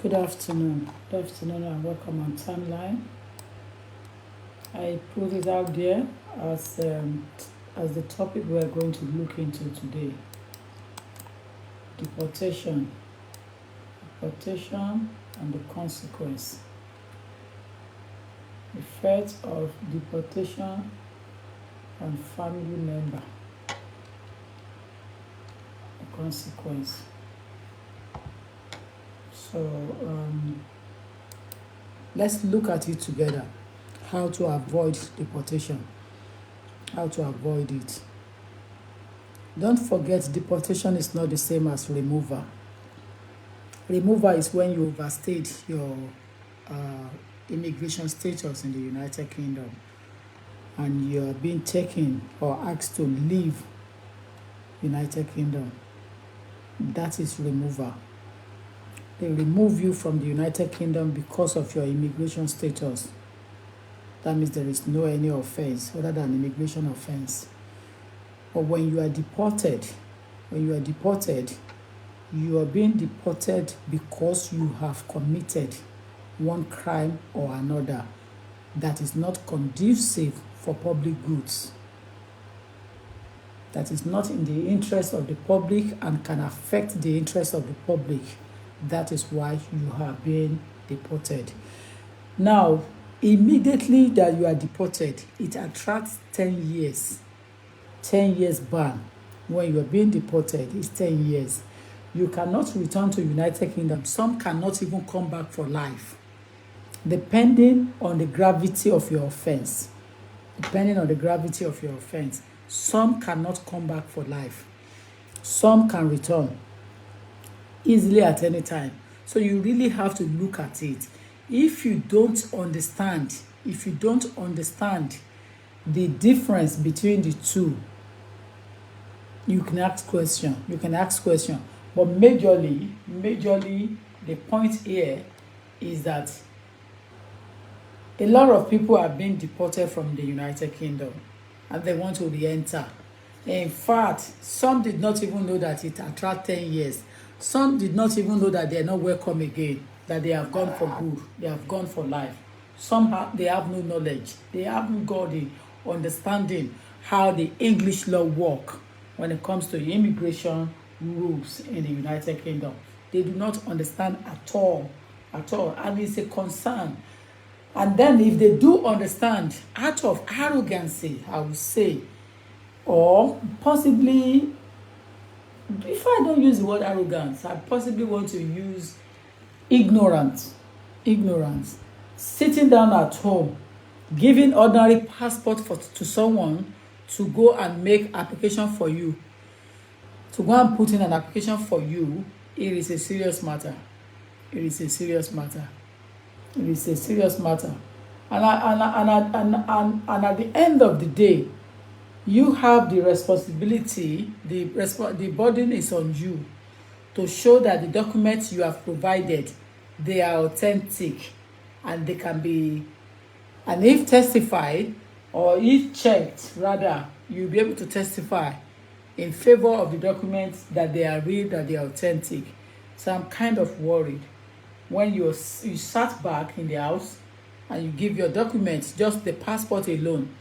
Good afternoon. Good afternoon and welcome on Timeline. I put it out there as the topic we're going to look into today. Deportation. Deportation and the consequence. Effect of deportation on family member. The consequence. So let's look at it together. How to avoid deportation. How to avoid it. Don't forget, deportation is not the same as removal. Removal is when you overstayed your immigration status in the United Kingdom and you are being taken or asked to leave United Kingdom. That is removal. They remove you from the United Kingdom because of your immigration status. That means there is no any offense other than immigration offense. But when you are deported, you are being deported because you have committed one crime or another that is not conducive for public goods, that is not in the interest of the public and can affect the interest of the public. That is why you are being deported. Now, immediately that you are deported, it attracts 10 years. 10 years ban. When you are being deported, it's 10 years. You cannot return to United Kingdom. Some cannot even come back for life, depending on the gravity of your offense. Some cannot come back for life. Some can return easily at any time. So you really have to look at it. If you don't understand the difference between the two, you can ask question. But majorly, the point here is that a lot of people are being deported from the United Kingdom and they want to re-enter. In fact, some did not even know that it attracts 10 years. Some did not even know that they are not welcome again, that they have gone for good, they have gone for life. They have no knowledge. They haven't got the understanding how the English law work when it comes to immigration rules in the United Kingdom. They do not understand at all, and it's a concern. And then if they do understand, out of arrogancy, I would say, or possibly, if I don't use the word arrogance, I possibly want to use ignorance. Sitting down at home, giving ordinary passport to someone to go and make application for you, to go and put in an application for you, it is a serious matter. And at the end of the day, you have the responsibility, the burden is on you to show that the documents you have provided, they are authentic and they can be, and if testified or if checked, rather, you'll be able to testify in favor of the documents that they are real, that they are authentic. So I'm kind of worried when you sat back in the house and you give your documents, just the passport alone,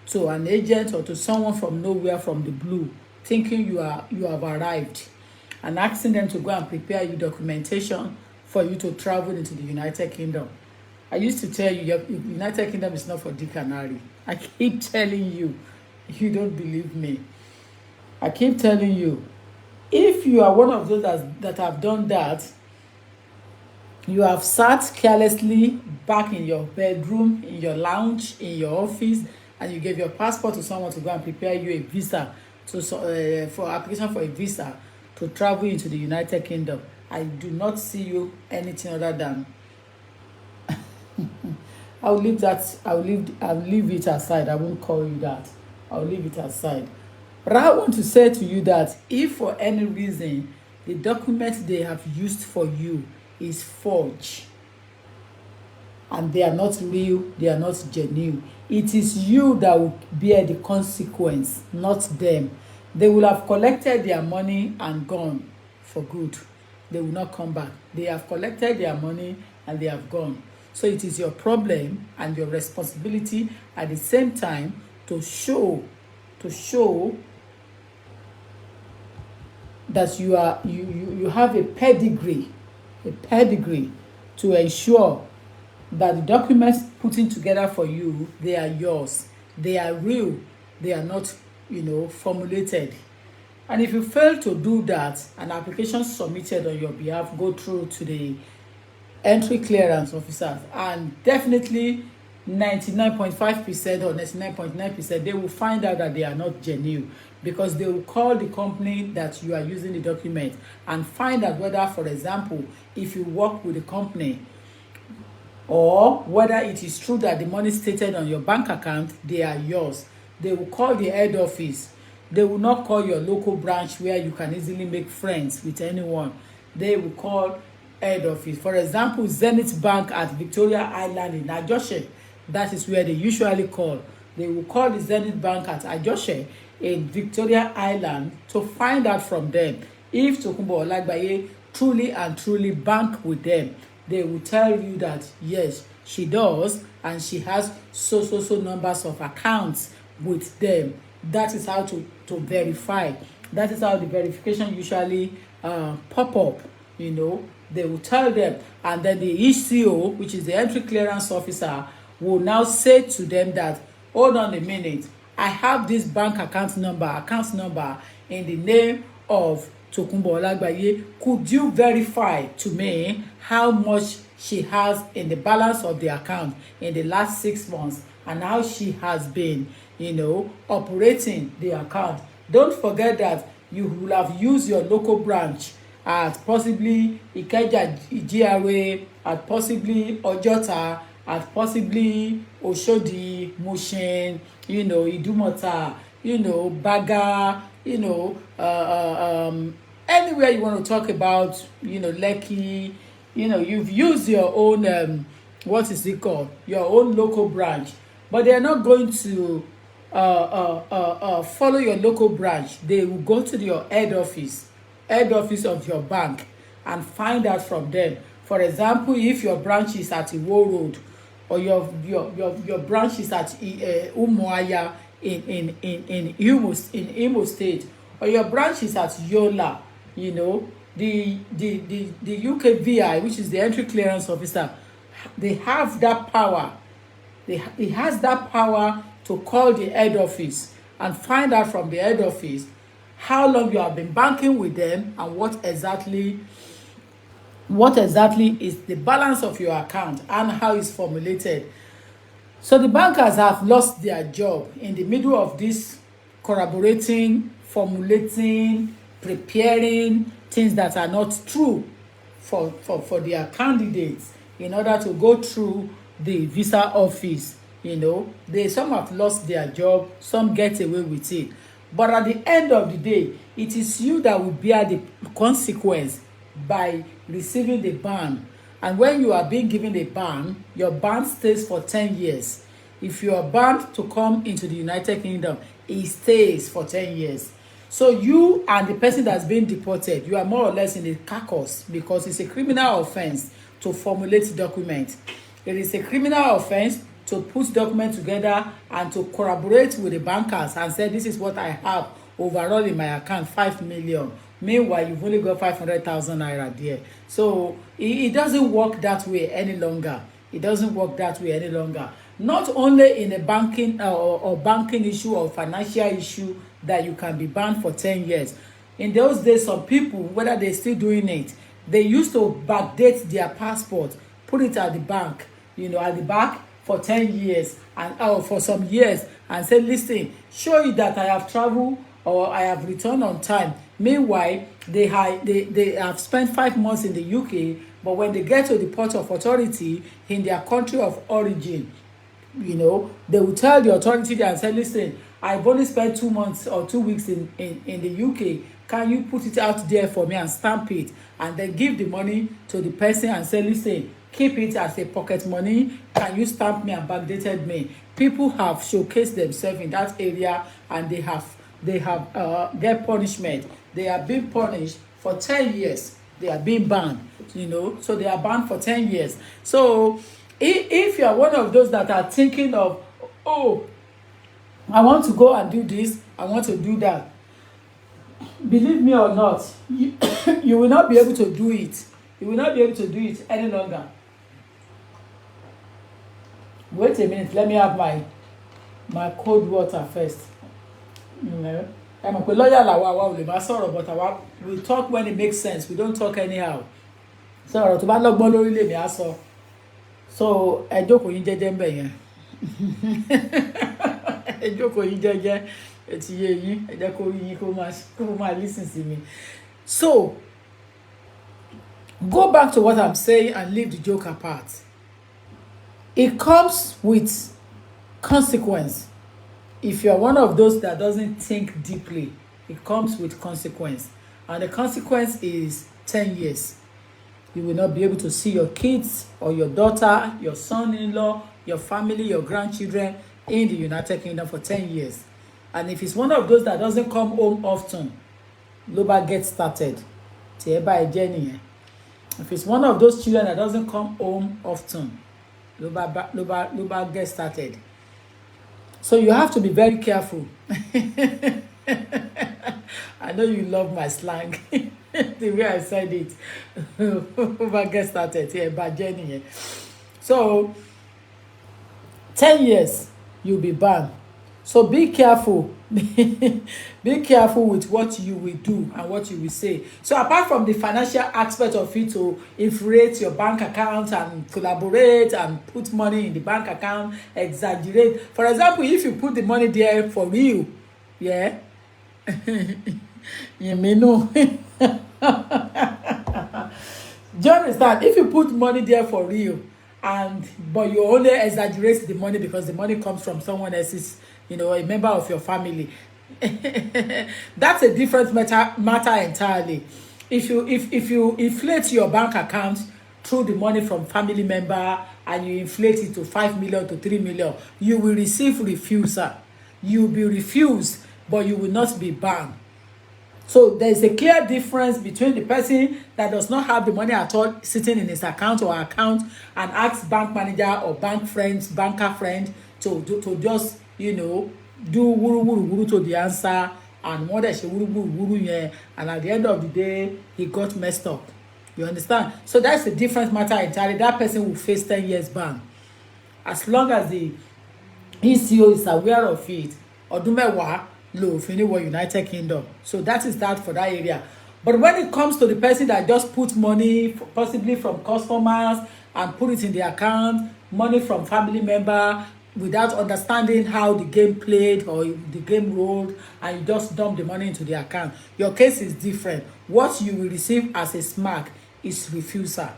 to an agent or to someone from nowhere, from the blue, thinking you have arrived, and asking them to go and prepare you documentation for you to travel into the United Kingdom. I used to tell you, United Kingdom is not for Dick and Harry. I keep telling you, you don't believe me. I keep telling you, if you are one of those that have done that, you have sat carelessly back in your bedroom, in your lounge, in your office, and you gave your passport to someone to go and prepare you a visa for application for a visa to travel into the United Kingdom. I do not see you anything other than I'll leave it aside. I won't call you that. I'll leave it aside. But I want to say to you that if for any reason the document they have used for you is forged and they are not real, they are not genuine, it is you that will bear the consequence, not them. They will have collected their money and gone for good. they will not come back. They have collected their money and they have gone. So it is your problem and your responsibility at the same time to show that you have a pedigree to ensure that the documents putting together for you, they are yours, they are real, they are not formulated. And if you fail to do that, an application submitted on your behalf go through to the entry clearance officers, and definitely 99.5% or 99.9% they will find out that they are not genuine, because they will call the company that you are using the document and find out whether, for example, if you work with the company, or whether it is true that the money stated on your bank account, they are yours. They will call the head office. They will not call your local branch where you can easily make friends with anyone. They will call head office. For example, Zenith Bank at Victoria Island in Ajose, that is where they usually call. They will call the Zenith Bank at Ajose in Victoria Island to find out from them if Tokunbo Olagbaye truly and truly bank with them. They will tell you that yes, she does, and she has so numbers of accounts with them. That is how to verify. That is how the verification usually pop up. They will tell them, and then the ECO, which is the entry clearance officer, will now say to them that, hold on a minute, I have this bank account number in the name of Tokunbo Olagbaye. Could you verify to me how much she has in the balance of the account in the last 6 months, and how she has been operating the account? Don't forget that you will have used your local branch at possibly Ikeja GRA, at possibly Ojota, at possibly Oshodi, Mushin, Idumota, Baga, anywhere you want to talk about, Lekki, you've used your own, what is it called? Your own local branch, but they're not going to follow your local branch. They will go to your head office of your bank and find out from them. For example, if your branch is at Iwo Road, or your branch is at Umuahia in Imo State, or your branch is at Yola, the UKVI, which is the entry clearance officer, they have that power. He has that power to call the head office and find out from the head office how long you have been banking with them and what exactly is the balance of your account and how it's formulated. So the bankers have lost their job in the middle of this corroborating, formulating, preparing things that are not true for their candidates in order to go through the visa office. Some have lost their job, some get away with it. But at the end of the day, it is you that will bear the consequence by receiving the ban. And when you are being given a ban, your ban stays for 10 years. If you are banned to come into the United Kingdom, it stays for 10 years. So you and the person that's been deported, you are more or less in the carcass, because it's a criminal offense to formulate documents. It is a criminal offense to put documents together and to corroborate with the bankers and say, this is what I have overall in my account, 5 million. Meanwhile, you've only got 500,000 naira there. So it doesn't work that way any longer. It doesn't work that way any longer. Not only in a banking or banking issue or financial issue that you can be banned for 10 years. In those days, some people, whether they're still doing it, they used to backdate their passport, put it at the bank, at the back for 10 years and for some years, and say, listen, show you that I have traveled or I have returned on time. Meanwhile, they have spent 5 months in the UK, but when they get to the port of authority in their country of origin, they will tell the authority there and say, listen, I've only spent 2 months or 2 weeks in the UK. Can you put it out there for me and stamp it? And then give the money to the person and say, listen, keep it as a pocket money. Can you stamp me and backdated me? People have showcased themselves in that area, and they have their punishment. They have been punished for 10 years they are being banned, so they are banned for 10 years. So if you are one of those that are thinking of, oh, I want to go and do this, I want to do that, believe me or not, you will not be able to do it. You will not be able to do it any longer. Wait a minute, let me have my cold water first. I'm a lawyer, but we talk when it makes sense. We don't talk anyhow. So, to bá lọ́gbọ́n lórí lèmi á sọ. So, ẹ jókòó yín jẹ́jẹ́ ńbẹ̀ yẹn. Ẹ jókòó yín jẹ́jẹ́, ẹ ti yé yín, ẹ jẹ́ kó rí yín kó máa listen sí mi. So, go back to what I'm saying and leave the joke apart. It comes with consequence. If you're one of those that doesn't think deeply, it comes with consequence. And the consequence is 10 years. You will not be able to see your kids or your daughter, your son-in-law, your family, your grandchildren in the United Kingdom for 10 years. And if it's one of those that doesn't come home often, Loba gets started. If it's one of those children that doesn't come home often, Loba gets started. So you have to be very careful. I know you love my slang. The way I said it. Loba gets started. Yeah, so 10 years you'll be banned. So be careful. Be careful with what you will do and what you will say. So apart from the financial aspect of it, to inflate your bank account and collaborate and put money in the bank account, exaggerate. For example, if you put the money there for real, yeah, you may know. Do you understand? If you put money there for real, but you only exaggerate the money because the money comes from someone else's, a member of your family, that's a different matter entirely. If you inflate your bank account through the money from family member and you inflate it to 5 million to 3 million, you will receive refusal. You will be refused, but you will not be banned. So there's a clear difference between the person that does not have the money at all sitting in his account or account and asks bank manager or banker friend to just, do wuru to the answer, and what she wuru and at the end of the day he got messed up. You understand? So that's a different matter entirely. That person will face 10 years ban. As long as the ECO is aware of it, Odumewa law for United Kingdom. So that is that for that area. But when it comes to the person that just put money, possibly from customers, and put it in the account, money from family member, without understanding how the game played or the game rolled, and you just dump the money into the account, your case is different. What you will receive as a smack is refusal.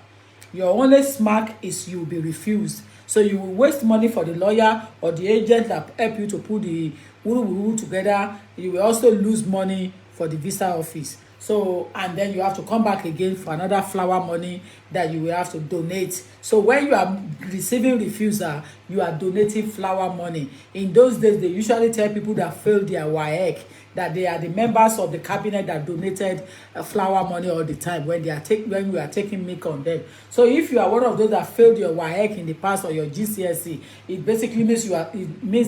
Your only smack is you will be refused. So you will waste money for the lawyer or the agent that help you to put the wuru together. You will also lose money for the visa office. So, and then you have to come back again for another flower money that you will have to donate. So when you are receiving refusal, you are donating flower money. In those days, they usually tell people that failed their WAEC that they are the members of the cabinet that donated flower money all the time when we are taking milk on them. So if you are one of those that failed your WAEC in the past or your GCSE, it basically means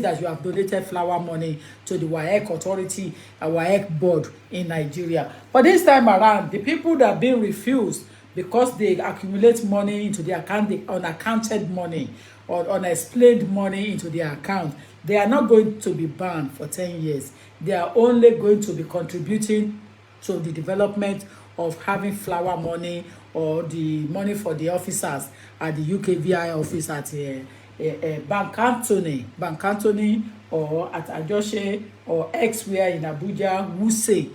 that you have donated flower money to the WAEC authority, a WAEC board in Nigeria. But this time around, the people that are being refused because they accumulate money into their account, the unaccounted money or unexplained money into their account, they are not going to be banned for 10 years. They are only going to be contributing to the development of having flower money or the money for the officers at the UKVI office at Bank Anthony or at Ajoshe or Exware in Abuja, Wuse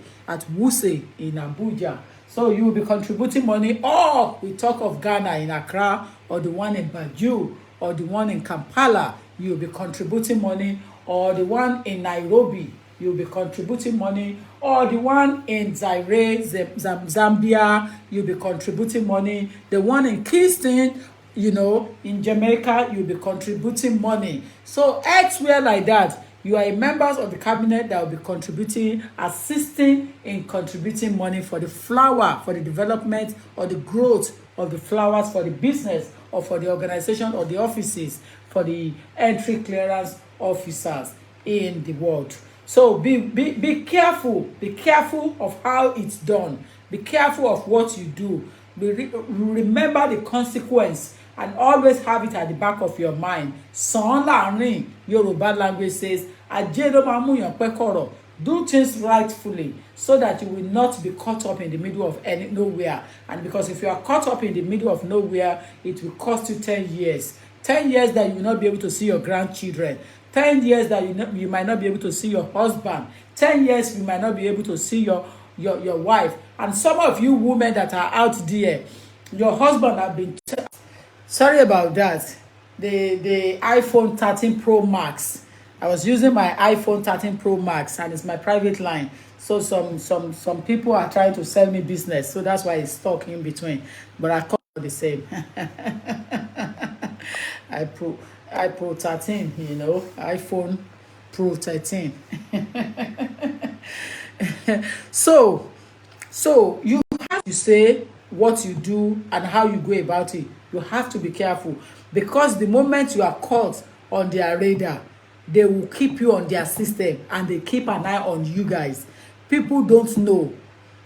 in Abuja. So you will be contributing money, or we talk of Ghana in Accra, or the one in Banjul, or the one in Kampala, you will be contributing money, or the one in Nairobi, you will be contributing money, or the one in Zaire, Zambia, you'll be contributing money, the one in Kingston, in Jamaica, you'll be contributing money. So elsewhere like that, You are a member of the cabinet that will be contributing, assisting in contributing money for the flower, for the development or the growth of the flowers for the business or for the organization or the offices, for the entry clearance officers in the world. So be careful. Be careful of how it's done. Be careful of what you do. Remember the consequence and always have it at the back of your mind. Sàn láàrin, Yoruba language says, ajé ló máa mú yàn pẹ́ kọ̀rọ̀. Do things rightfully so that you will not be caught up in the middle of nowhere. And because if you are caught up in the middle of nowhere, it will cost you 10 years. 10 years that you will not be able to see your grandchildren. 10 years that you might not be able to see your husband. 10 years you might not be able to see your wife. And some of you women that are out there, your husband have been... Sorry about that. The iPhone 13 Pro Max. I was using my iPhone 13 Pro Max and it's my private line. So some people are trying to sell me business. So that's why it's stuck in between. But I call it the same. iPro 13, you know, iPhone Pro 13. So you have to say what you do and how you go about it. You have to be careful because the moment you are caught on their radar, they will keep you on their system and they keep an eye on you guys. People don't know.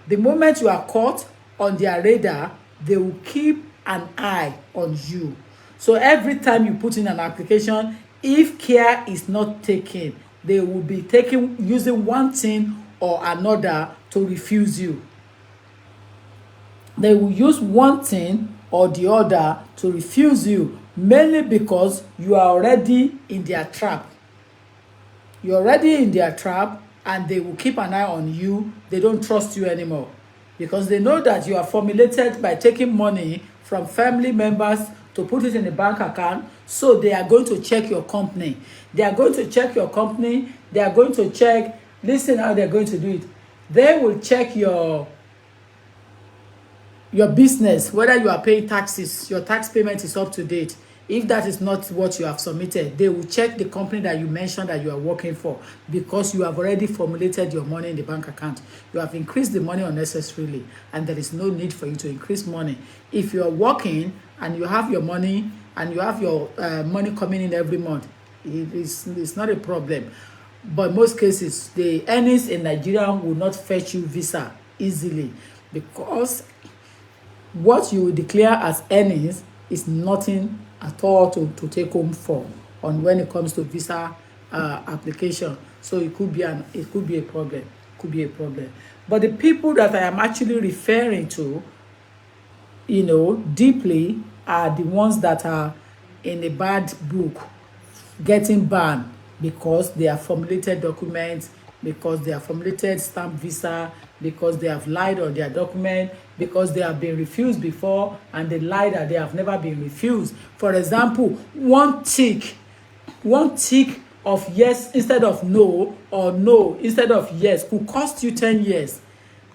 The moment you are caught on their radar, they will keep an eye on you. So every time you put in an application, if care is not taken, they will be using one thing or another to refuse you. They will use one thing or the other to refuse you, mainly because you are already in their trap. You're already in their trap and they will keep an eye on you. They don't trust you anymore because they know that you are formulated by taking money from family members to put it in a bank account. So they are going to check your company. They are going to check your company. They are going to check, listen how they're going to do it. They will check your business, whether you are paying taxes, your tax payment is up to date. If that is not what you have submitted, they will check the company that you mentioned that you are working for because you have already formulated your money in the bank account. You have increased the money unnecessarily and there is no need for you to increase money. If you are working and you have your money and you have your money coming in every month, it's not a problem. But in most cases, the earnings in Nigeria will not fetch you visa easily because what you will declare as earnings is nothing at all to take home for on when it comes to visa application. So it could be a problem. But the people that I am actually referring to, you know, deeply are the ones that are in a bad book, getting banned because they have formulated documents, because they have formulated stamp visa, because they have lied on their document, because they have been refused before and they lie that they have never been refused. For example, one tick of yes instead of no, or no instead of yes could cost you 10 years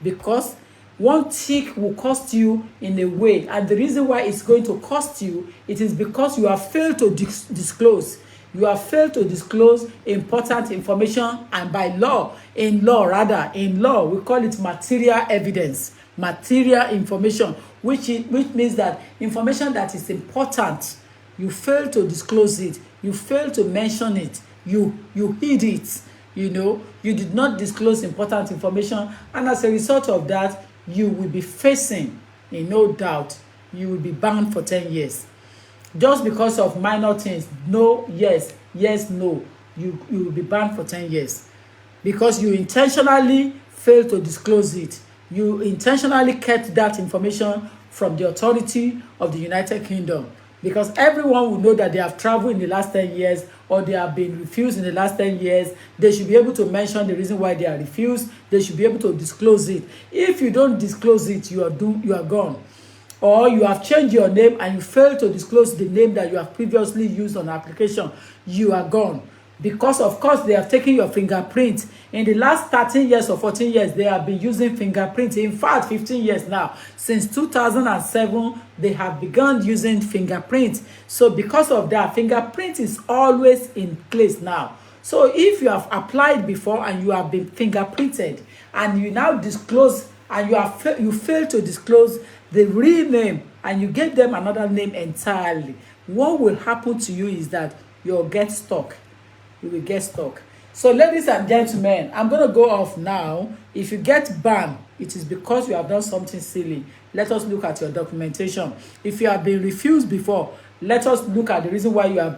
because one tick will cost you in a way, and the reason why it's going to cost you, it is because you have failed to disclose. You have failed to disclose important information, and in law, we call it material evidence, material information, which means that information that is important, you fail to disclose it, you fail to mention it, you hid it, you know, you did not disclose important information, and as a result of that, you will be facing, in no doubt, you will be banned for 10 years. Just because of minor things, no, yes, no, you will be banned for 10 years because you intentionally failed to disclose it. You intentionally kept that information from the authority of the United Kingdom because everyone will know that they have traveled in the last 10 years or they have been refused in the last 10 years. They should be able to mention the reason why they are refused. They should be able to disclose it. If you don't disclose it, you are gone. Or you have changed your name and you fail to disclose the name that you have previously used on application, you are gone. Because of course they have taken your fingerprint. In the last 13 years or 14 years, they have been using fingerprint. In fact, 15 years now. Since 2007, they have begun using fingerprint. So because of that, fingerprint is always in place now. So if you have applied before and you have been fingerprinted and you now disclose and you fail to disclose the real name and you give them another name entirely, what will happen to you is that you'll get stuck. You will get stuck. So ladies and gentlemen, I'm going to go off now. If you get banned, it is because you have done something silly. Let us look at your documentation. If you have been refused before, let us look at the reason why you have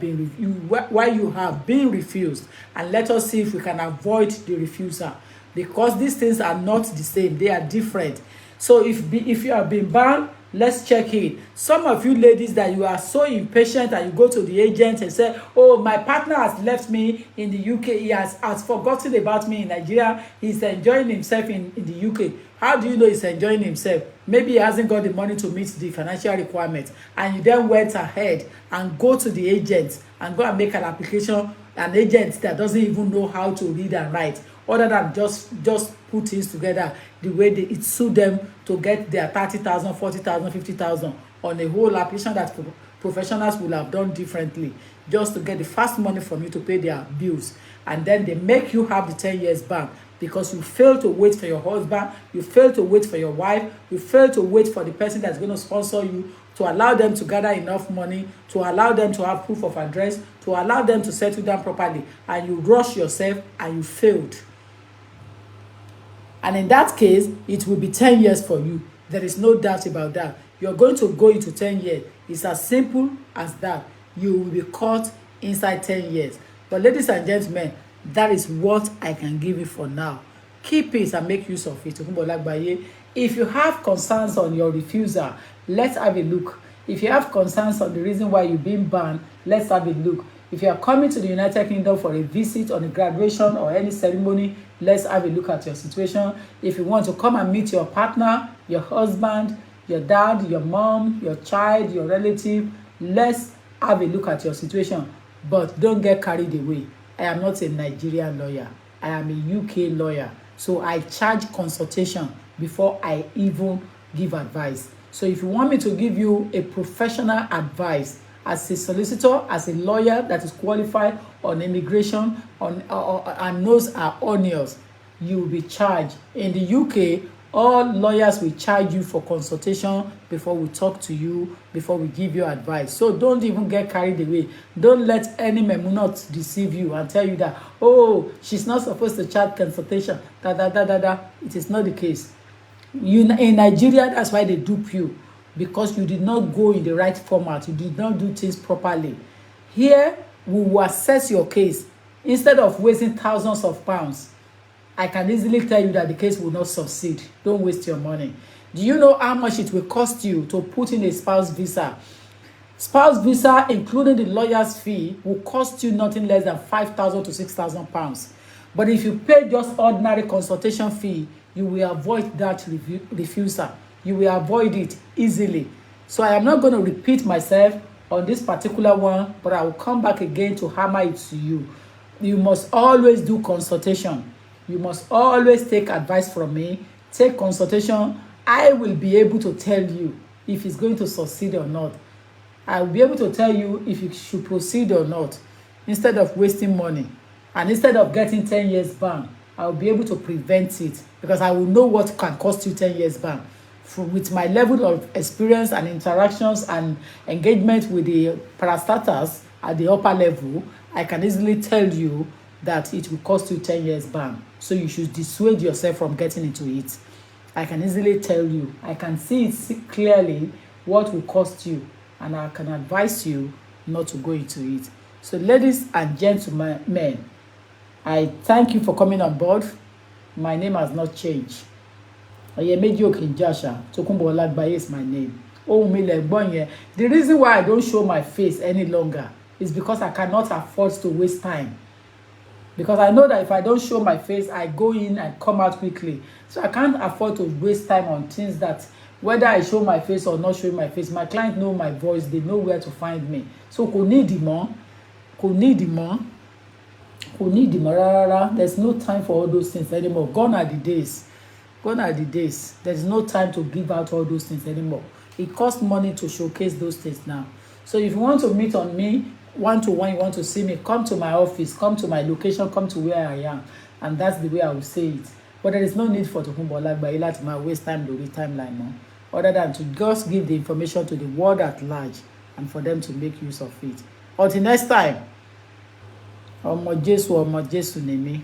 been refused, and let us see if we can avoid the refusal, because these things are not the same, they are different. So if you have been banned, let's check it. Some of you ladies that you are so impatient and you go to the agent and say, oh, my partner has left me in the UK, he has forgotten about me in Nigeria, he's enjoying himself in the UK. How do you know he's enjoying himself? Maybe he hasn't got the money to meet the financial requirements, and you then went ahead and go to the agent and go and make an application, an agent that doesn't even know how to read and write, other than just put things together the way it suit them to get their 30,000, 40,000, 50,000 on a whole application that professionals will have done differently, just to get the fast money from you to pay their bills. And then they make you have the 10 years ban because you fail to wait for your husband, you fail to wait for your wife, you fail to wait for the person that's going to sponsor you, to allow them to gather enough money, to allow them to have proof of address, to allow them to settle down properly, and you rush yourself and you failed. And in that case, it will be 10 years for you. There is no doubt about that. You're going to go into 10 years. It's as simple as that. You will be caught inside 10 years. But ladies and gentlemen, that is what I can give you for now. Keep it and make use of it. If you have concerns on your refusal, let's have a look. If you have concerns on the reason why you've been banned, let's have a look. If you are coming to the United Kingdom for a visit, on a graduation or any ceremony, let's have a look at your situation. If you want to come and meet your partner, your husband, your dad, your mom, your child, your relative, let's have a look at your situation. But don't get carried away. I am not a Nigerian lawyer. I am a UK lawyer. So I charge consultation before I even give advice. So if you want me to give you a professional advice, as a solicitor, as a lawyer that is qualified on immigration and knows our onions, you will be charged. In the UK, all lawyers will charge you for consultation before we talk to you, before we give you advice. So don't even get carried away. Don't let any memunot deceive you and tell you that, oh, she's not supposed to charge consultation. It is not the case. In Nigeria, that's why they dupe you. Because you did not go in the right format, you did not do things properly. Here, we will assess your case. Instead of wasting thousands of pounds, I can easily tell you that the case will not succeed. Don't waste your money. Do you know how much it will cost you to put in a spouse visa? Spouse visa, including the lawyer's fee, will cost you nothing less than 5,000 to 6,000 pounds. But if you pay just ordinary consultation fee, you will avoid that refusal. You will avoid it easily. So I am not going to repeat myself on this particular one, but I will come back again to hammer it to you. You must always do consultation. You must always take advice from me. Take consultation. I will be able to tell you if it's going to succeed or not. I will be able to tell you if you should proceed or not, instead of wasting money. And instead of getting 10 years ban, I will be able to prevent it, because I will know what can cost you 10 years ban. With my level of experience and interactions and engagement with the parastatals at the upper level, I can easily tell you that it will cost you 10 years ban. So you should dissuade yourself from getting into it. I can easily tell you. I can see clearly what will cost you, and I can advise you not to go into it. So ladies and gentlemen, I thank you for coming on board. My name has not changed. Oyemeji Okinjasha Tokunbo Olagbaye is my name. The reason why I don't show my face any longer is because I cannot afford to waste time. Because I know that if I don't show my face, I go in and come out quickly. So I can't afford to waste time on things that, whether I show my face or not showing my face, my client know my voice, they know where to find me. So there's no time for all those things anymore. Gone are the days. There's no time to give out all those things anymore. It costs money to showcase those things now. So if you want to meet on me, one-to-one, you want to see me, come to my office, come to my location, come to where I am. And that's the way I will say it. But there is no need for Tokunbo Olagbaye láti máa waste time lórí timeline mọ́, other than to just give the information to the world at large and for them to make use of it. Until next time, ọmọ Jésù ni mí.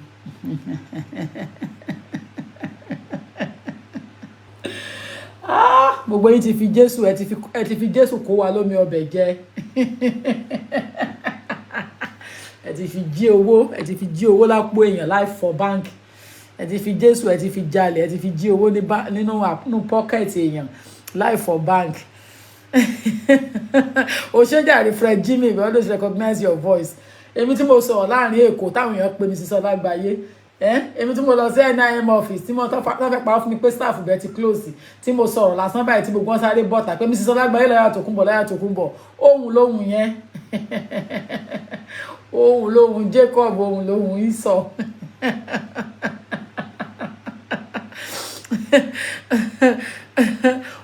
Gbogbo yín ti fi Jésù, ẹ ti fi Jésù kó wa lómi ọbẹ̀ jẹ. Ẹ ti fi jí owó lápò èèyàn láì fọ báńkì. Ẹ ti fi Jésù, ẹ ti fi jalè, ẹ ti fi jí owó nínú pọ́kẹ̀tì èèyàn láì fọ báńkì. Òṣèjàre Fred Jimmy, we always recognize your voice. Èmi tí mo sọ̀rọ̀ láàrin Èkó táwọn èèyàn pè mí sí Ọlágbáyé. Èmi tí mo lọ sí NIM office tí mo tán fẹ́ pa fún mi pé staff bẹ́ẹ̀ ti close, tí mo sọ̀rọ̀ lásán báyìí tí gbogbo wọn sáré bọ́ta pé Mrs. Ọlágbáyé lọ́yà Tòkunbọ̀ ohun lóhun yẹn. Ohun lóhun Jacob, ohun lóhun Esau.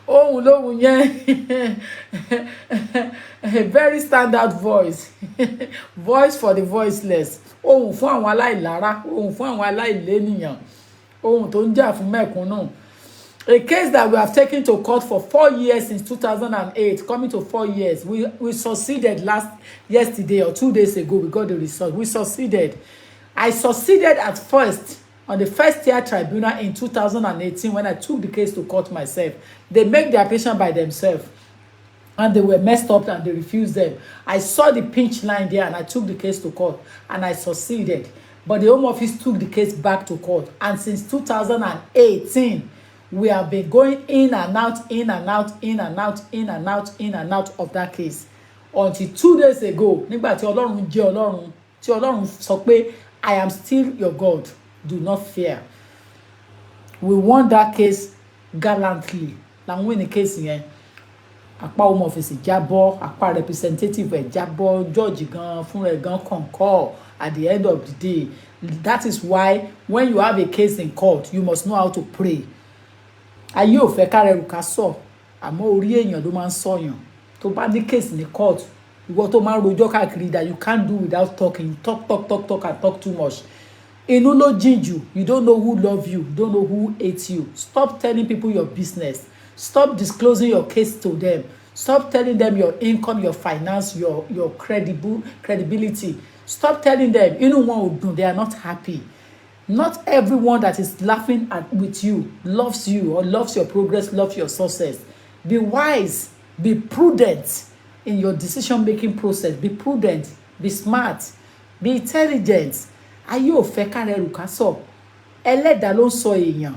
Ohun lóhun yẹn. A very standard voice. Voice for the voiceless. Ohun fún àwọn aláìlára, ohun fún àwọn aláìlénìyàn, ohun tó ń jà fún mẹ̀kúnnù. A case that we have taken to court for 4 years since 2008, coming to 4 years. We succeeded yesterday or 2 days ago. We got the result. We succeeded. I succeeded at first on the first tier tribunal in 2018 when I took the case to court myself. They make the application by themselves. And they were messed up and they refused them. I saw the pinch line there and I took the case to court and I succeeded. But the Home Office took the case back to court. And since 2018, we have been going in and out, in and out, in and out, in and out, in and out of that case. Until 2 days ago, nígbà tí Ọlọ́run jẹ́ Ọlọ́run, tí Ọlọ́run sọ pé, I am still your God, do not fear. We won that case gallantly. Làwọn win the case yẹn. Àpá Home Office jábọ́, àpá representative ẹ̀ jábọ́, judge gan fún rẹ̀ gan concur at the end of the day. That is why when you have a case in court, you must know how to pray. Ayé ò fẹ́ kárẹ̀rù ká sọ, àmọ́ orí èèyàn ló máa ń sọ̀yàn. Tó bá ní case ní court, ìwọ tó máa ń rojọ́ káàkiri that you can't do without talking. Talk and talk too much. Inú ló jìn jù. You don't know who love you, you don't know who hates you. Stop telling people your business. Stop disclosing your case to them. Stop telling them your income, your finance, your credibility. Stop telling them, inú wọn ò dùn, they are not happy. Not everyone that is laughing with you loves you or loves your progress, loves your success. Be wise, be prudent in your decision-making process. Be prudent, be smart, be intelligent. Ayé ò fẹ́ kárẹ̀rù ká sọ. Ẹlẹ́dàá ló ń sọ èèyàn.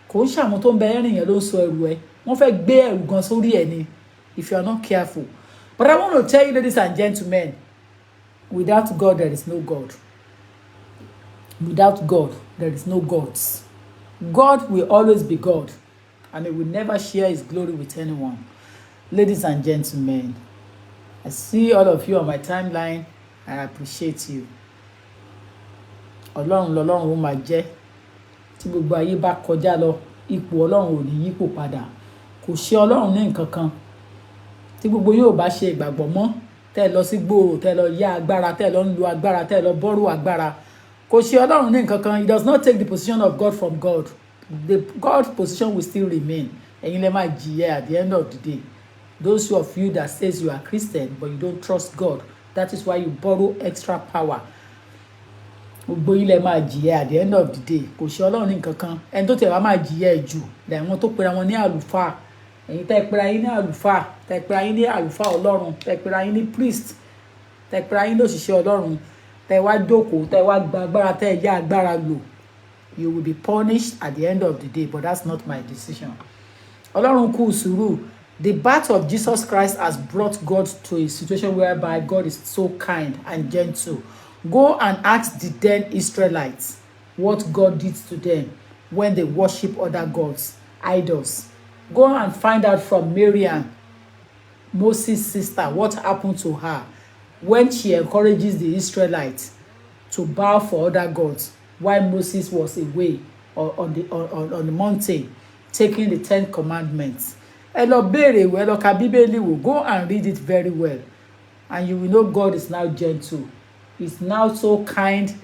Kò ń ṣàwọn tó ń bẹ ẹ̀rìn yẹn ló ń sọ ẹrù ẹ. Wọ́n fẹ́ gbé ẹrù gan sórí ẹ ni if you are not careful. But I want to tell you, ladies and gentlemen, without God, there is no God. Without God, there is no gods. God will always be God, and He will never share His glory with anyone. Ladies and gentlemen, I see all of you on my timeline. I appreciate you. Ọlọ́run lọ́lọ́run ó máa jẹ́. Tí gbogbo ayé bá kọjá lọ, ipò Ọlọ́run ò ní yípo padà. Kò ṣe Ọlọ́run ní nǹkan kan. Tí gbogbo yóò bá ṣe ìgbàgbọ́ mọ́, tẹ́ lọ sí gbòòrò, tẹ́ lọ yá agbára, tẹ́ lọ ń lo agbára, tẹ́ lọ bọ́rù agbára. Kò ṣe Ọlọ́run ní nǹkan kan. He does not take the position of God from God. The God position will still remain. Ẹ̀yin lẹ máa jìyà at the end of the day. Those of you that says you are Christian but you don't trust God, that is why you borrow extra power. Gbogbo yín lẹ máa jìyà at the end of the day. Kò ṣe Ọlọ́run ní nǹkan kan. Ẹni tó tẹ̀ wá máa jìyà jù làwọn tó pera wọn ní àlùfáà. Ẹ̀yin tẹ́ pera yín ní àlùfáà, tẹ́ pera yín ní àlùfáà Ọlọ́run, tẹ́ pera yín ní priest, tẹ́ pera yín ní òṣìṣẹ́ Ọlọ́run, tẹ́ wá jókòó, tẹ́ wá gba agbára, tẹ́ yá agbára lò. You will be punished at the end of the day, but that's not my decision. Ọlọ́run kú sùúrù. The birth of Jesus Christ has brought God to a situation whereby God is so kind and gentle. Go and ask the then Israelites what God did to them when they worship other gods, idols. Go and find out from Miriam, Moses' sister, what happened to her when she encourages the Israelites to bow for other gods while Moses was away on the mountain taking the 10 commandments. Ẹ lọ béèrè ìwé, ẹ lọ ka Bíbélì wò. Go and read it very well and you will know God is now gentle. He's now so kind,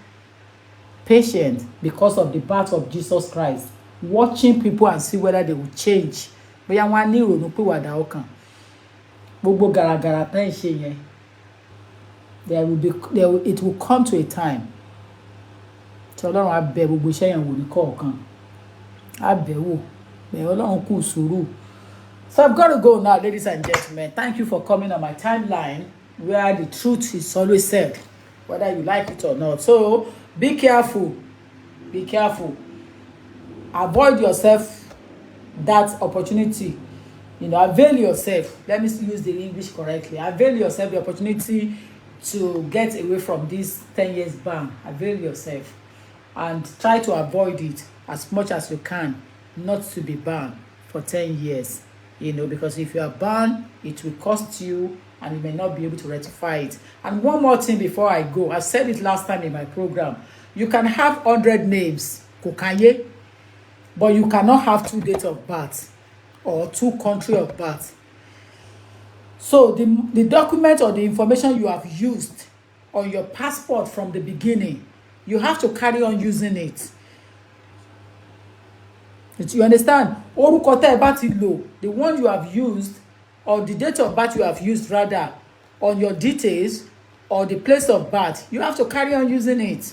patient, because of the birth of Jesus Christ, watching people and see whether they will change. Bóyá wọ́n á ní ìrònú pìwàdà ọkàn. Gbogbo gàràgàrà tẹ́ ń ṣe yẹn, it will come to a time tí Ọlọ́run á bẹ gbogbo iṣẹ́ yẹn wò ní kọ̀ọ̀kan. Á bẹ̀ wò. Bẹ̀ Ọlọ́run kù sùúrù. So I've got to go now, ladies and gentlemen. Thank you for coming on my timeline where the truth is always said, whether you like it or not. So be careful. Be careful. Avoid yourself that opportunity. Avail yourself. Let me use the English correctly. Avail yourself the opportunity to get away from this 10 years ban. Avail yourself and try to avoid it as much as you can, not to be banned for 10 years. Because if you are banned, it will cost you and you may not be able to rectify it. And one more thing before I go. I said it last time in my program. You can have 100 names, Kokaye, but you cannot have 2 dates of birth or 2 country of birth. So the document or the information you have used on your passport from the beginning, you have to carry on using it. You understand? Orúkọ tẹ́ ẹ bá ti lò, the one you have used, or the date of birth you have used rather, on your details or the place of birth, you have to carry on using it.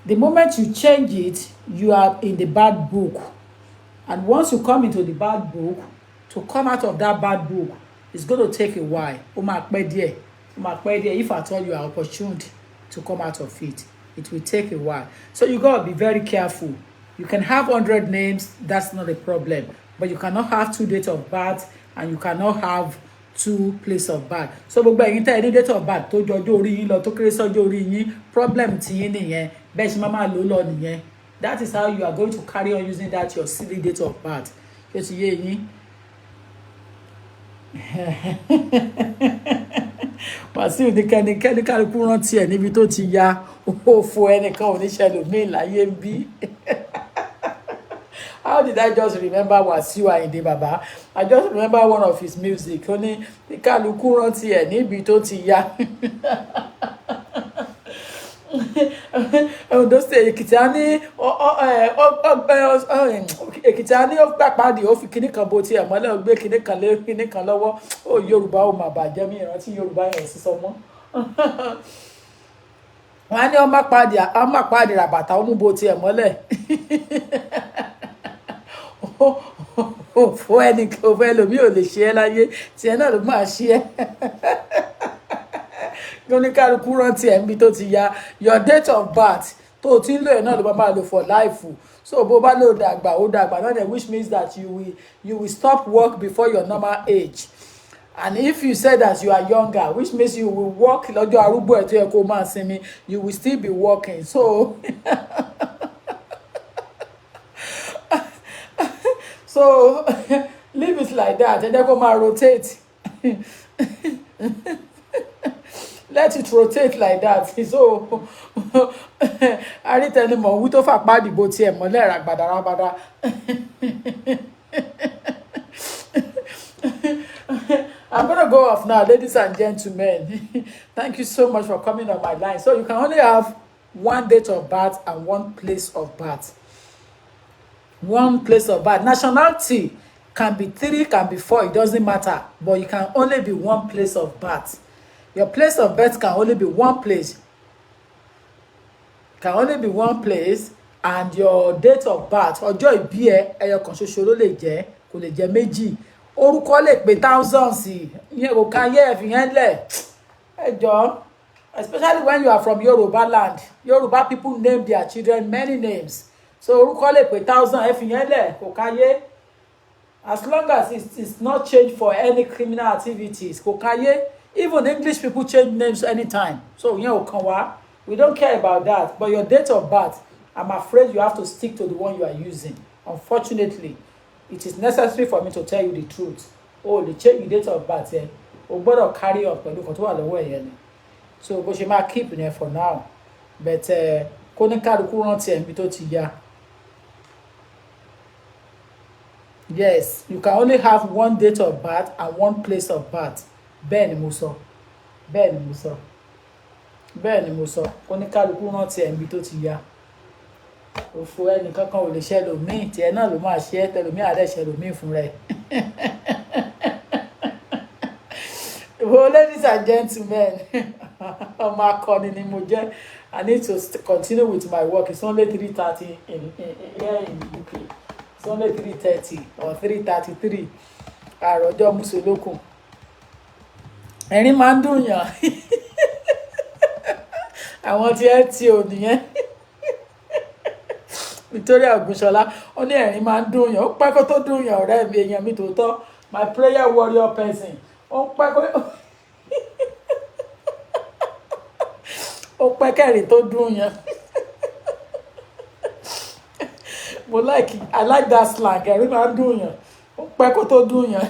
The moment you change it, you are in the bad book. And once you come into the bad book, to come out of that bad book, it's going to take a while. If at all you are opportune to come out of it, it will take a while. So you got to be very careful. You can have 100 names, that's not a problem. But you cannot have 2 dates of birth and you cannot have 2 places of birth. So gbogbo ẹ̀yin tẹ́ ní date of birth tó jọjọ́ orí yín lọ tó kéré sọ́jọ́ orí yín, problem tí yín nìyẹn. Bẹ́ẹ̀ ṣe máa lò lọ nìyẹn. That is how you are going to carry on using that your silly date of birth. Ṣé ti yé yín? Wàsíù ní kẹ́nikẹ́ni kálukú rántí ẹ̀ níbi tó ti ya òfò ẹnìkan oníṣẹ́lòmíì láyé ń bí. How did I just remember Wasiu Ayinde Baba? I just remember one of his music. Ó ní kálukú rántí ẹ̀ níbi tó ti ya. Those days, Èkìtì á ní ó pàpàdé ó fi kíní kan bó tiẹ̀ mọ́lẹ̀ ó gbé kíní kan lé kíní kan lọ́wọ́. Ó Yorùbá ó mà bàjẹ́ mi ìrántí Yorùbá yẹn sísọ mọ́. Wọ́n á ní ó má pàdé ràbàtà ó mú bó tiẹ̀ mọ́lẹ̀. Òfò ẹlòmíì ò lè ṣe ẹ́ láyé tí ẹ náà ló máa ṣe ẹ́. Oníkálukú rántí ẹ̀ níbi tó ti ya your date of birth tó o ti ń lò ẹ̀ náà ló máa lò for life. So bó bá lò dàgbà ó dàgbà náà then which means that you will stop work before your normal age. And if you say that you are younger, which means you will work lọ́jọ́ arúgbó ẹ̀ tó yẹ kó máa sinmi, you will still be working. So so leave it like that and then go máa rotate. Let it rotate like that. So arítẹnumọ̀ wú tó fàpá dìbò tiẹ̀ mọ́lẹ̀ ràgbàdàràgbàdà. I'm going to go off now, ladies and gentlemen. Thank you so much for coming on my line. So you can only have 1 date of birth and 1 place of birth. 1 place of birth. Nationality can be 3, can be 4, it doesn't matter. But you can only be 1 place of birth. Your place of birth can only be 1 place. Can only be 1 place, and your date of birth, ọjọ́ ìbí ẹ ẹyọ kan ṣoṣo ló lè jẹ́, kò lè jẹ́ méjì. Orúkọ lè pé thousands. Ìyẹn kò ká yẹ ẹ fi yẹn lẹ̀. Ẹ jọ̀ọ́, especially when you are from Yoruba land. Yoruba people name their children many names. So orúkọ lè pé thousands ẹ fi yẹn lẹ̀ kò ká yẹ. As long as it's not changed for any criminal activities, kò ká yẹ. Even English people change names anytime. So we don't care about that. But your date of birth, I'm afraid you have to stick to the one you are using. Unfortunately, it is necessary for me to tell you the truth. Oh, the change your date of birth, better carry on pẹ̀lú nǹkan tó wà lọ́wọ́ ẹ̀ yẹn. So bó ṣe máa keep there for now. But kó ní kálukú rántí ẹ̀ níbi tó ti yá. Yes, you can only have 1 date of birth and 1 place of birth. bẹ́ẹ̀ ni mo sọ bẹ́ẹ̀ ni mo sọ bẹ́ẹ̀ ni mo sọ oníkálukú rántí ẹ̀mí tó ti ya òfò ẹnìkankan ò lè ṣe ẹlòmíì tiẹ̀ náà ló máa ṣe é tẹlòmíì àdẹ́ṣe ẹlòmíì fún rẹ̀. Well, ladies and gentlemen, ọmọ akọni ni mo jẹ́. I need to continue with my work. It's only 3:30 here in the UK. It's only 3:30 or 3:33. Àròjọ Musolókun. Ẹ̀rín máa ń dùn yàn. Àwọn tí ẹ ti ò nìyẹn. Victoria Ògúnṣọlá ó ní ẹ̀rín máa ń dùn yàn. Ó pẹ́ kó tó dùn yàn ọ̀rẹ́ mi èèyàn mi tòótọ́. My prayer warrior person. Ó pẹ́ kó ó pẹ́ kẹ́rìn tó dùn yàn. I like that slang. Ẹ̀rín máa ń dùn yàn. Ó pẹ́ kó tó dùn yàn.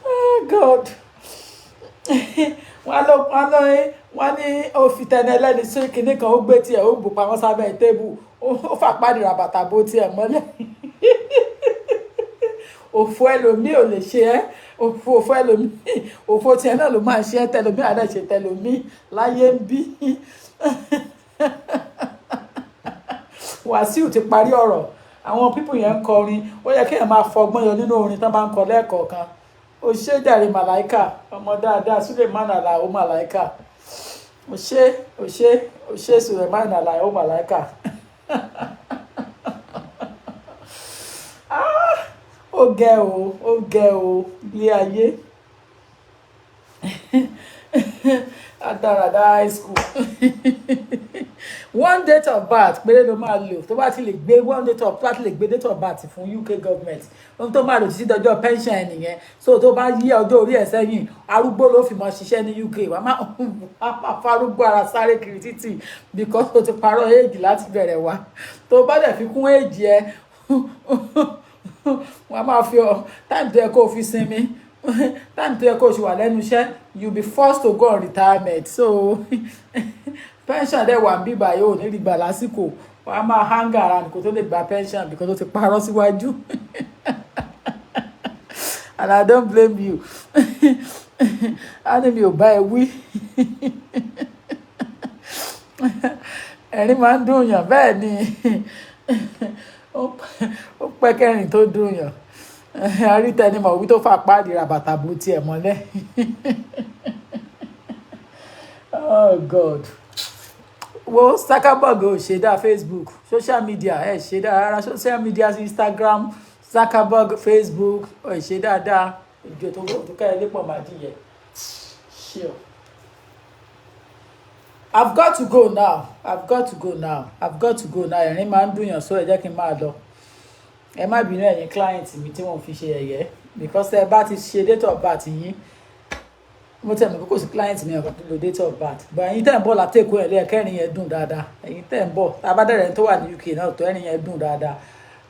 Oh God. Wọ́n ní ó fi tẹni ẹlẹ́ni sí kinní kan ó gbé tiẹ̀ ó bù pamọ́ sábẹ́ tébù ó fàpáàdì ra bàtà bó tiẹ̀ mọ́lẹ̀. Òfò ẹlòmíì ò lè ṣe ẹ́ òfò ẹlòmíì òfò tiẹ̀ náà ló máa ṣe ẹ́ tẹlòmíì àdẹ́ṣe tẹlòmíì láyé ń bí. Wàsíù ti parí ọ̀rọ̀ àwọn pípù yẹn ń kọrin ó yẹ kéèyàn máa fọgbọ́n yọ nínú orin tán bá ń kọ lẹ́ẹ̀kọ̀ọ̀kan. Ó ṣé jàre màláìkà ọmọ dáadáa Suleiman Alao màláìkà ó ṣé Suleiman Alao màláìkà. Ó gẹ o ilé ayé adarada high school. One date of birth péré ló máa lò tó bá ti lè gbé date of birth fún UK government ohun tó máa lò títí dọjọ́ pension ẹ nìyẹn so tó bá yí ọjọ́ orí ẹ̀ sẹ́yìn arúgbó ló fi máa ṣiṣẹ́ ní UK wàá máa farúgbó ara sáré kiri títì because o ti parọ́ éèjì láti bẹ̀rẹ̀ wá tó bá dẹ̀ fi kún éèjì ẹ wọ́n máa fi time tó yẹ kó o fi sinmi time tó yẹ kó o ṣe wà lẹ́nu iṣẹ́ you be forced to go on retirement so pension dẹ̀ wà ń bíbà yóò ní ìgbà lásìkò wọ́n á máa hang around kó tó lè gba pension because ó ti parọ́ síwájú and I don't blame you á ní mi ò bá ẹ wí ẹ̀rín máa ń dùn yàn bẹ́ẹ̀ ni ó pẹ́ kẹ́rìn tó dùn yàn arítẹnimọ̀ wí tó fà páàdì ra bàtà bó tiẹ̀ mọ́lẹ̀. Oh God. Wo Zuckerberg ò ṣe dá Facebook social media ẹ ṣe dá rárá social media Instagram Zuckerberg Facebook ẹ ṣe dáadáa ìjọ tó ká ẹ lépọ̀ máa dìyẹ. Sure. I've got to go now. Ẹ̀rín máa ń dùn yàn so ẹ jẹ́ kí n máa lọ. Ẹ má bínú ẹ̀yin client mi tí wọ́n fi ṣe ẹ̀yẹ because ẹ bá ti ṣe date of birth yín mo tẹ̀ mọ́ kókò sí client mi ọ̀kan tó lo date of birth but ẹ̀yin tẹ̀ ń bọ̀ láti Èkó ẹ̀lẹ́ kẹ́rin yẹn dùn dáadáa ẹ̀yin tẹ̀ ń bọ̀ abádẹ́rẹ́ tó wà ní UK náà tó ẹ̀rin yẹn dùn dáadáa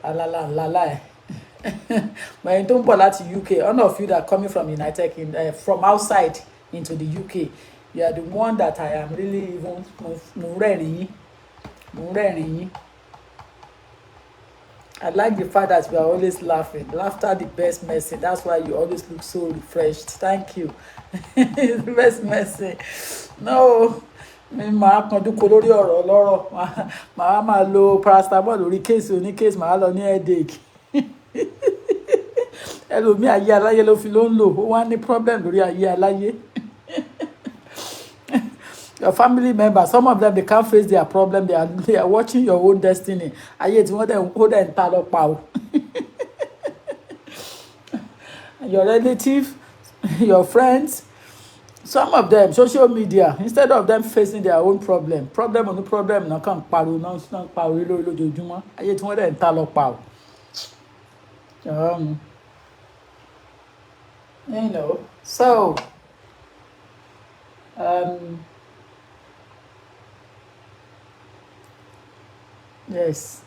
alálàlá ẹ̀ but ẹ̀yin tó ń bọ̀ láti UK all of you that coming from United Kingdom from outside into the UK you are the one that I am really even mo rẹ́rìn yín. I like the fact that we are always laughing. Laughter the best medicine. That's why you always look so refreshed. Thank you. It's the best medicine. No, mi máa kanjú kó lórí ọ̀rọ̀ ọlọ́rọ̀. Màá máa lo paracetamol lórí kéèsì oníkéèsì màá lọ ní headache. Ẹlòmíì ayé aláyé ló ń lò. Ó wá ní problem lórí ayé aláyé. Your family members, some of them they can't face their problem. They are watching your own destiny. Ayé tí wọ́n dẹ̀ ń ta lọ pa o. Your relative, your friends, some of them social media instead of them facing their own problem on problem náà kàn pariwo náà pariwo lórí lójoojúmọ́. Ayé tí wọ́n dẹ̀ ń ta lọ pa o. You know, so yes.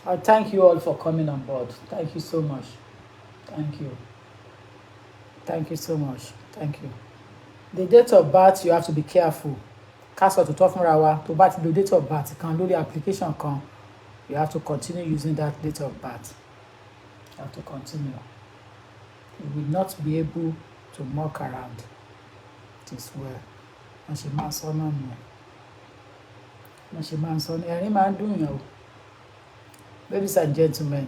I thank you all for coming on board. Thank you so much. Thank you. Thank you so much. Thank you. The date of birth, you have to be careful. Ká to talk fúnra wa tó bá ti lo date of birth kan lórí application kan. You have to continue using that date of birth. You have to continue. you will not be able to muck around. It is well. Wọ́n ṣe máa ń sọ náà nìyẹn. Wọ́n ṣe máa ń sọ ní ẹ̀rín máa ń dùn yàn o. Ladies and gentlemen,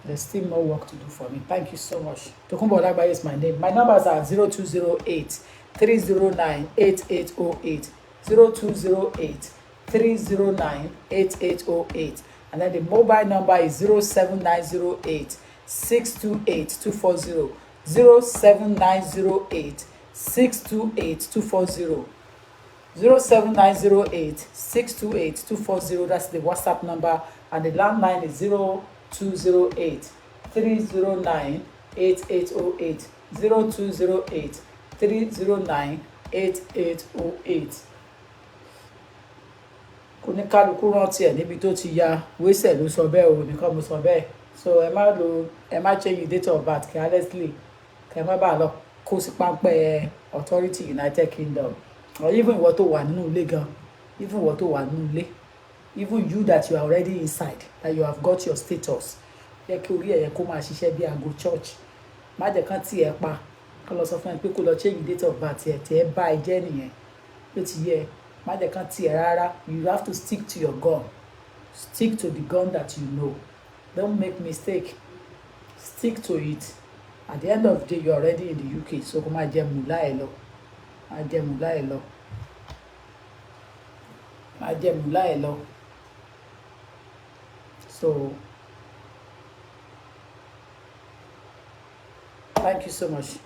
there's still more work to do for me. Thank you so much. Tokunbo Olagbaye is my name. My numbers are 0208 309 8808. 0208 309 8808. And then the mobile number is 07908 628 240. 07908 628 240. 07908 628 240. That's the WhatsApp number. And the landline is 0208 309 8808. 0208 309 8808. Kò ní kálukú rántí ẹ̀ níbi tó ti ya wéṣẹ̀ ló sọ bẹ́ẹ̀ o nìkan mo sọ bẹ́ẹ̀. So ẹ má change date of birth carelessly. Kẹ́ má bàa lọ kó sí páńpẹ́ Authority United Kingdom. Or even ìwọ tó wà nínú ilé gan. Even ìwọ tó wà nínú ilé. Even you that you are already inside, that you have got your status. Yẹ kí orí ẹ̀yẹ kó máa ṣiṣẹ́ bí aago church. Má jẹ́ kán tí ẹ pa. Kán lọ sọ fún ẹ pé kó lọ change date of birth ẹ̀ tí ẹ bá ẹ jẹ́ nìyẹn. Ló ti yẹ. Má jẹ́ kán tí ẹ rárá. You have to stick to your gun. Stick to the gun that you know. Don't make mistake. Stick to it. At the end of the day, you're already in the UK. So kó má jẹ mùlá ẹ lọ. Má jẹ mùlá ẹ lọ. Má jẹ mùlá ẹ lọ. So, thank you so much.